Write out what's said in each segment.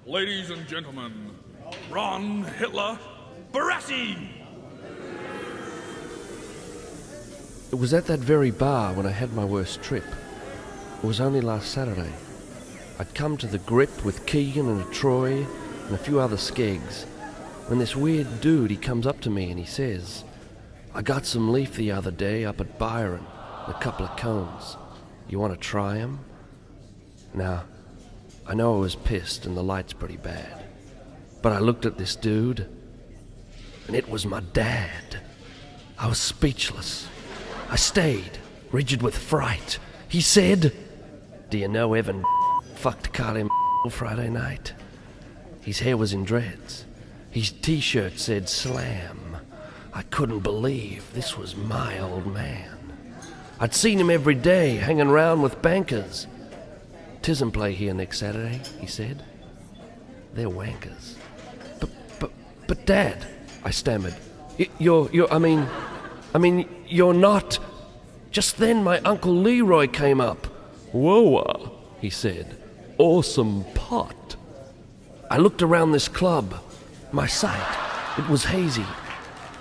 Ladies and gentlemen, Ron Hitler-Barassi! It was at that very bar when I had my worst trip. It was only last Saturday. I'd come to the grip with Keegan and Troy and a few other skegs, when this weird dude, he comes up to me and he says, "I got some leaf the other day up at Byron, a couple of cones. You want to try 'em?" Now, I know I was pissed and the light's pretty bad, but I looked at this dude, and it was my dad. I was speechless. I stayed, rigid with fright. He said, "Do you know Evan fucked Kylie M Friday night?" His hair was in dreads. His t-shirt said SLAAM. I couldn't believe this was my old man. I'd seen him every day, hanging around with bankers. "TISM play here next Saturday," he said. "They're wankers." But Dad," I stammered. I mean, you're not..." Just then my Uncle Leroy came up. "Whoa," he said. "Awesome pot." I looked around this club. My sight, it was hazy.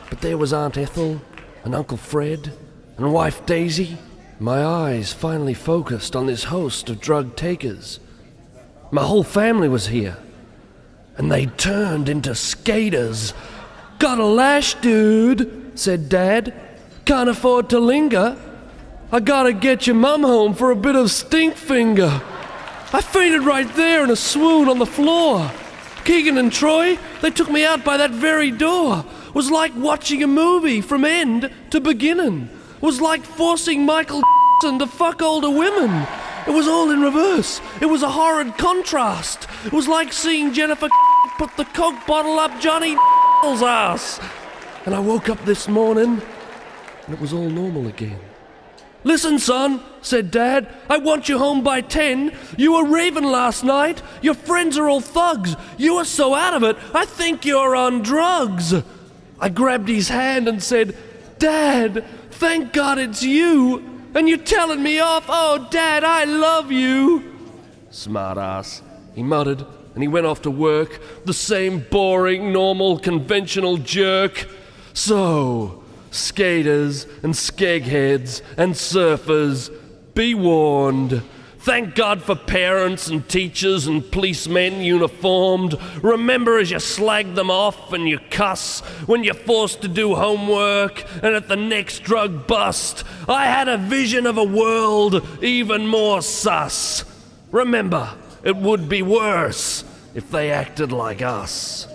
But there was Aunt Ethel, and Uncle Fred, and wife Daisy. My eyes finally focused on this host of drug takers. My whole family was here, and they turned into skaters. "Got a lash, dude," said Dad. "Can't afford to linger. I gotta get your mum home for a bit of stink finger." I fainted right there in a swoon on the floor. Keegan and Troy, they took me out by that very door. It was like watching a movie from end to beginning. It was like forcing Michael to fuck older women. It was all in reverse. It was a horrid contrast. It was like seeing Jennifer put the Coke bottle up Johnny's ass. And I woke up this morning, and it was all normal again. "Listen, son," said Dad, "I want you home by 10. You were raving last night. Your friends are all thugs. You were so out of it, I think you're on drugs." I grabbed his hand and said, "Dad, thank God it's you. And you're telling me off. Oh, Dad, I love you." "Smart ass," he muttered, and he went off to work, the same boring, normal, conventional jerk. So, skaters and skegheads and surfers, be warned. Thank God for parents and teachers and policemen uniformed. Remember as you slag them off and you cuss when you're forced to do homework and at the next drug bust. I had a vision of a world even more sus. Remember, it would be worse if they acted like us.